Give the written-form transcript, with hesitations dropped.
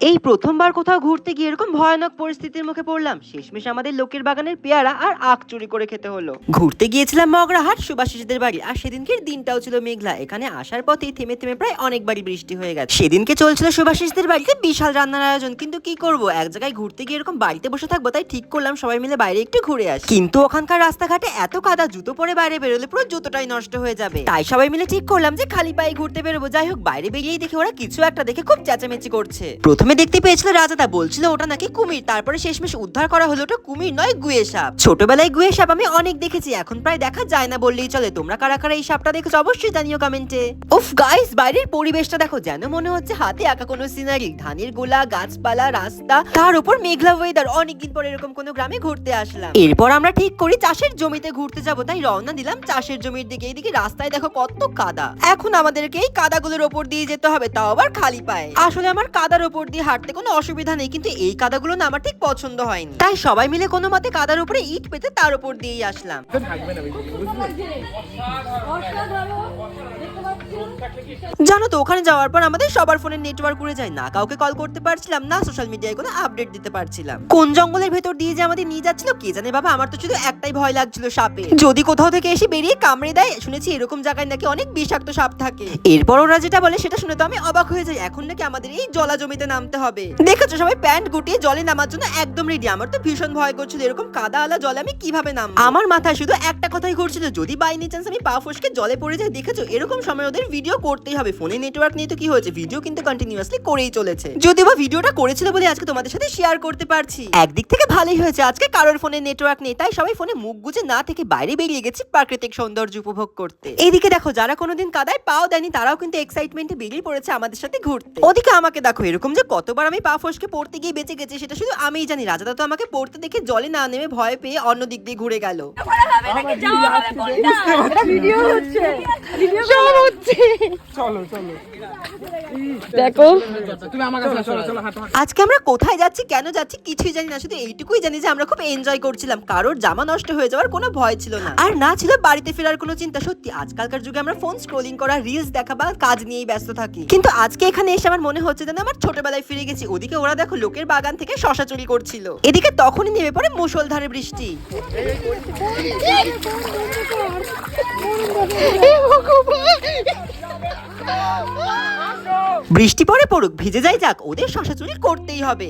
এই প্রথমবার কোথাও ঘুরতে গিয়ে এরকম ভয়ানক পরিস্থিতির মুখে পড়লাম। শেষমেশ আমাদের লোকের বাগানের পেয়ারা আর আখ চুরি করে খেতে হলো। ঘুরতে গিয়েছিলাম মগরাহাট সুভাষিসদের বাড়ি, আর সেদিনকের দিনটাও ছিল মেঘলা। এখানে আসার পথেই থেমে থেমে প্রায় অনেকবারই বৃষ্টি হয়ে গেছে। সেদিনকে চলছিল সুভাষিসদের বাড়িতে বিশাল রান্নার আয়োজন, কিন্তু কি করব, এক জায়গায় ঘুরতে গিয়ে এরকম বাড়িতে বসে থাকবো, তাই ঠিক করলাম সবাই মিলে বাইরে একটু ঘুরে আসি। কিন্তু ওখানকার রাস্তাঘাটে এত কাদা, জুতো পরে বাইরে বেরোলে পুরো জুতোটাই নষ্ট হয়ে যাবে। তাই সবাই মিলে ঠিক করলাম যে খালি পায়ে ঘুরতে বেরোবো। যাই হোক, বাইরে বেরিয়েই দেখি ওরা কিছু একটা দেখে খুব চেঁচামেচি করছে। প্রথমে দেখতে পেয়েছিল রাজাদা, বলছিল ওটা নাকি কুমির। তারপরে শেষমেশ উদ্ধার করা হলো ওটা কুমির নয়, গুয়ে সাপ। ছোটবেলায় গুয়ে সাপ আমি অনেক দেখেছি, এখন প্রায় দেখা যায় না বললেই চলে। তোমরা কারা কারা এই সাপটা দেখেছো অবশ্যই জানিও কমেন্টে। উফ গাইস, বাইরের পরিবেশটা দেখো, যেন মনে হচ্ছে হাতে আঁকা কোনো সিনারি। ধানের গোলা, গাছপালা, রাস্তা, তার উপর মেঘলা ওয়েদার। অনেকদিন পর এরকম কোনো গ্রামে ঘুরতে আসলাম। এরপর আমরা ঠিক করি চাষের জমিতে ঘুরতে যাব, তাই রওনা দিলাম চাষের জমির দিকে। এইদিকে রাস্তায় দেখো কত কাদা। এখন আমাদেরকে এই কাদাগুলোর ওপর দিয়ে যেতে হবে, তাও আবার খালি পায়ে। আসলে আমার কাদার ওপর দিয়ে হাঁটতে কোনো অসুবিধা নেই, কিন্তু এই কাদাগুলো না আমার ঠিক পছন্দ হয়নি। তাই সবাই মিলে কোনো মতে কাদার উপরে ইট পেতে তার উপর দিয়েই আসলাম। জানো তো, ওখানে যাওয়ার পর আমাদের সবার ফোনে নেটওয়ার্ক উড়ে যায়, না কাউকে কল করতে পারছিলাম, না সোশ্যাল মিডিয়ায় কোনো আপডেট দিতে পারছিলাম। কোন জঙ্গলের ভেতর দিয়ে যে আমাদের নিয়ে যাচ্ছিল কে জানে বাবা। আমার তো শুধু একটাই ভয় লাগছিল, সাপে যদি কোথাও থেকে এসে বেরিয়ে কামড়ে দেয়। শুনেছি এরকম জায়গায় নাকি অনেক বিষাক্ত সাপ থাকে। এরপর ওরা যেটা বলে সেটা শুনে তো আমি অবাক হয়ে যাই। এখন নাকি আমাদের এই জলা জমিতে নামতে হবে। দেখেছো সবাই প্যান্ট গুটিয়ে জলে নামার জন্য একদম রেডি। আমার তো ভীষণ ভয় করছিল, এরকম কাদা আলা জলে আমি কিভাবে নামবো। আমার মাথায় শুধু একটা কথাই ঘুরছিল, যদি বাই নি চান্স আমি পা ফসকে জলে পড়ে যাই। দেখেছো এরকম সময় ওদের ভিডিও করতেই হবে। ফোনে নেটওয়ার্ক নেই তো কি হয়েছে, ভিডিও কিন্তু কন্টিনিউয়াসলি করেই চলেছে। যদিও বা ভিডিওটা করেছিল বলে আজকে তোমাদের সাথে শেয়ার করতে পারছি। একদিক থেকে ভালোই হয়েছে, আজকে কারোর ফোনে নেটওয়ার্ক নেই, তাই সবাই ফোনে মুখ গুজে না থেকে বাইরে বেরিয়ে গেছি প্রাকৃতিক সৌন্দর্য উপভোগ করতে। এইদিকে দেখো, যারা কোনোদিন কাদায় পাও দেয়নি তারাও কিন্তু এক্সাইটমেন্টে বেরিয়ে পড়েছে আমাদের সাথে ঘুরতে। ওদিকে আমাকে দেখো, এরকম যে কতবার আমি পা ফসকে পড়তে গিয়ে বেঁচে গেছি সেটা শুধু আমিই জানি। রাজাদা তো আমাকে পড়তে দেখে জলে না নেমে ভয় পেয়ে অন্য দিক দিয়ে ঘুরে গেল। দেখো আজকে আমরা কোথায় যাচ্ছি, কেন যাচ্ছি কিছুই জানি না, শুধু এইটুকুই জানি যে আমরা খুব এনজয় করছিলাম। কারোর জামা নষ্ট হয়ে যাওয়ার কোনো ভয় ছিল না, আর না ছিল বাড়িতে ফেরার কোনো চিন্তা। সত্যি আজকালকার যুগে আমরা ফোন স্ক্রলিং করা, রিলস দেখা বা কাজ নিয়েই ব্যস্ত থাকি, কিন্তু আজকে এখানে এসে আমার মনে হচ্ছে যেন আমার ছোটবেলায় ফিরে গেছি। ওদিকে ওরা দেখো লোকের বাগান থেকে শশা চুরি করছিল, এদিকে তখনই নেমে পড়ে মুষলধারে বৃষ্টি। বৃষ্টি পরে পড়ুক, ভিজে যাই যাক, ওদের শশা চুরি করতেই হবে।